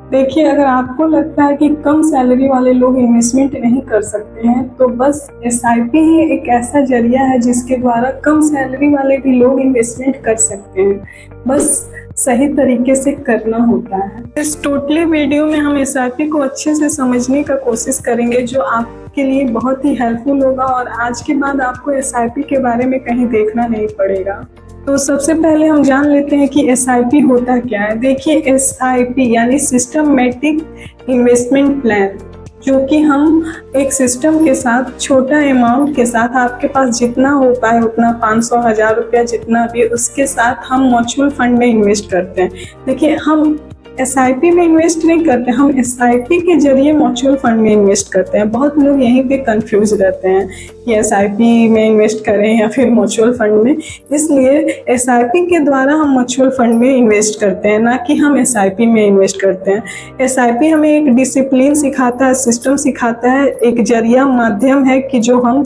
देखिए, अगर आपको लगता है कि कम सैलरी वाले लोग इन्वेस्टमेंट नहीं कर सकते हैं, तो बस एसआईपी ही एक ऐसा ज़रिया है जिसके द्वारा कम सैलरी वाले भी लोग इन्वेस्टमेंट कर सकते हैं। बस सही तरीके से करना होता है। इस टोटली वीडियो में हम एसआईपी को अच्छे से समझने का कोशिश करेंगे, जो आपके लिए बहुत ही हेल्पफुल होगा और आज के बाद आपको एसआईपी के बारे में कहीं देखना नहीं पड़ेगा। तो सबसे पहले हम जान लेते हैं कि एसआईपी होता क्या है। देखिए, एसआईपी यानी सिस्टमैटिक इन्वेस्टमेंट प्लान, जो कि हम एक सिस्टम के साथ छोटा अमाउंट के साथ, आपके पास जितना हो पाए उतना 500, 1000 रुपया जितना भी, उसके साथ हम म्यूचुअल फंड में इन्वेस्ट करते हैं। देखिए, हम एसआईपी में इन्वेस्ट नहीं करते, हम एसआईपी के जरिए म्यूचुअल फंड में इन्वेस्ट करते हैं। बहुत लोग यहीं पे कंफ्यूज रहते हैं कि एसआईपी में इन्वेस्ट करें या फिर म्यूचुअल फंड में। इसलिए एसआईपी के द्वारा हम म्यूचुअल फंड में इन्वेस्ट करते हैं, ना कि हम एसआईपी में इन्वेस्ट करते हैं। एसआईपी हमें एक डिसिप्लिन सिखाता है, सिस्टम सिखाता है, एक जरिया माध्यम है कि जो हम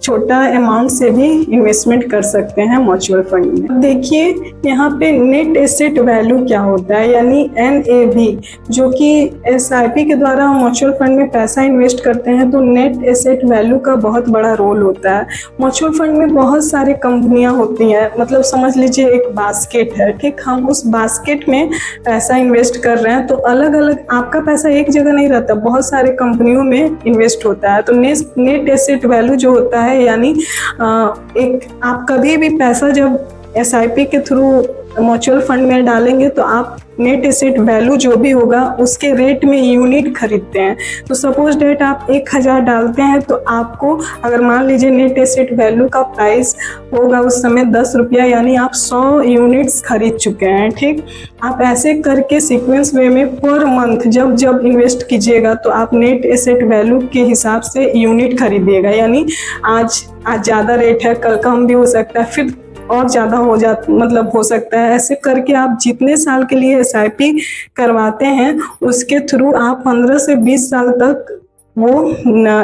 छोटा अमाउंट से भी इन्वेस्टमेंट कर सकते हैं म्यूचुअल फंड में। देखिए, यहाँ पे नेट एसेट वैल्यू क्या होता है, यानी NAV, जो कि एसआईपी के द्वारा हम म्यूचुअल फंड में पैसा इन्वेस्ट करते हैं, तो नेट एसेट वैल्यू का बहुत बड़ा रोल होता है। म्यूचुअल फंड में बहुत सारी कंपनियां होती हैं, मतलब समझ लीजिए एक बास्केट है, ठीक। हम उस बास्केट में पैसा इन्वेस्ट कर रहे हैं, तो अलग अलग आपका पैसा एक जगह नहीं रहता, बहुत सारे कंपनियों में इन्वेस्ट होता है। तो नेट एसेट वैल्यू जो होता है, यानी एक आप कभी भी पैसा जब एसआईपी के थ्रू म्यूचुअल फंड में डालेंगे तो आप नेट एसेट वैल्यू जो भी होगा उसके रेट में यूनिट खरीदते हैं। तो सपोज डेट आप 1000 डालते हैं, तो आपको अगर मान लीजिए नेट एसेट वैल्यू का प्राइस होगा उस समय 10 रुपया, यानी आप 100 यूनिट्स खरीद चुके हैं, ठीक। आप ऐसे करके सीक्वेंस वे में पर मंथ जब जब इन्वेस्ट कीजिएगा तो आप नेट एसेट वैल्यू के हिसाब से यूनिट खरीदिएगा। यानी आज ज़्यादा रेट है, कल कम भी हो सकता है, फिर और ज़्यादा हो सकता है। ऐसे करके आप जितने साल के लिए एसआईपी करवाते हैं उसके थ्रू आप 15 से 20 साल तक वो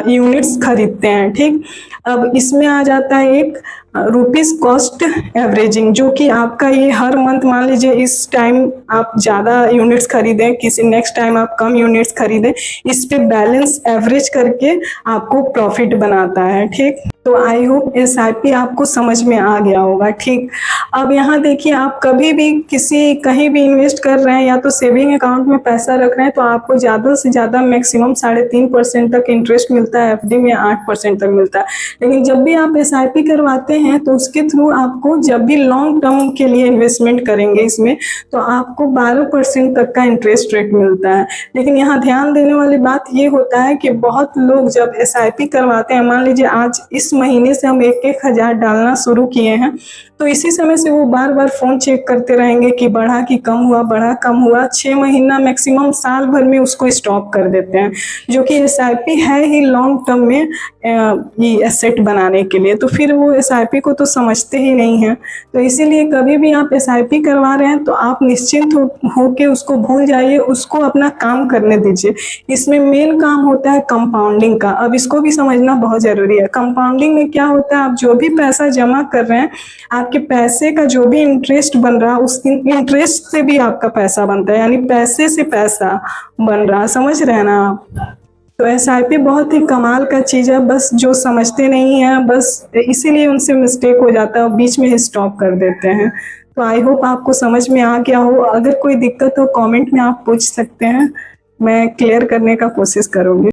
यूनिट्स खरीदते हैं, ठीक। अब इसमें आ जाता है एक रुपीज़ कॉस्ट एवरेजिंग, जो कि आपका ये हर मंथ, मान लीजिए इस टाइम आप ज़्यादा यूनिट्स खरीदें, किसी नेक्स्ट टाइम आप कम यूनिट्स खरीदें, इस पे बैलेंस एवरेज करके आपको प्रॉफिट बनाता है, ठीक। तो आई होप एसआईपी आपको समझ में आ गया होगा, ठीक। अब यहाँ देखिए, आप कभी भी कहीं भी इन्वेस्ट कर रहे हैं या तो सेविंग अकाउंट में पैसा रख रहे हैं, तो आपको ज़्यादा से ज़्यादा मैक्सिमम 3.5% तक इंटरेस्ट मिलता है, एफडी में 8% तक मिलता है। लेकिन जब भी आप एसआईपी करवाते हैं तो उसके थ्रू आपको, जब भी लॉन्ग टर्म के लिए इन्वेस्टमेंट करेंगे इसमें, तो आपको 12% तक का इंटरेस्ट रेट मिलता है। लेकिन यहाँ ध्यान देने वाली बात ये होता है कि बहुत लोग जब एसआईपी करवाते हैं, मान लीजिए आज इस महीने से हम 1-1 हज़ार डालना शुरू किए हैं, तो इसी समय से वो बार बार फोन चेक करते रहेंगे कि बढ़ा कि कम हुआ, बढ़ा कम हुआ, 6 महीना मैक्सिमम साल भर में उसको स्टॉप कर देते हैं, जो कि एसआईपी है ही लॉन्ग टर्म में ये एसेट बनाने के लिए। तो फिर वो एसआईपी को तो समझते ही नहीं हैं। तो इसीलिए कभी भी आप एसआईपी करवा रहे हैं तो आप निश्चिंत हो के उसको भूल जाइए, उसको अपना काम करने दीजिए। इसमें मेन काम होता है कंपाउंडिंग का। अब इसको भी समझना बहुत जरूरी है। कंपाउंडिंग में क्या होता है, आप जो भी पैसा जमा कर रहे हैं, आपके पैसे का जो भी इंटरेस्ट बन रहा है, उस इंटरेस्ट से भी आपका पैसा बनता है, यानी पैसे से पैसा बन रहा, समझ रहे हैं ना आप। तो एसआईपी बहुत ही कमाल का चीज़ है, बस जो समझते नहीं हैं, बस इसीलिए उनसे मिस्टेक हो जाता है, बीच में ही स्टॉप कर देते हैं। तो आई होप आपको समझ में आ गया हो। अगर कोई दिक्कत हो कमेंट में आप पूछ सकते हैं, मैं क्लियर करने का कोशिश करूँगी।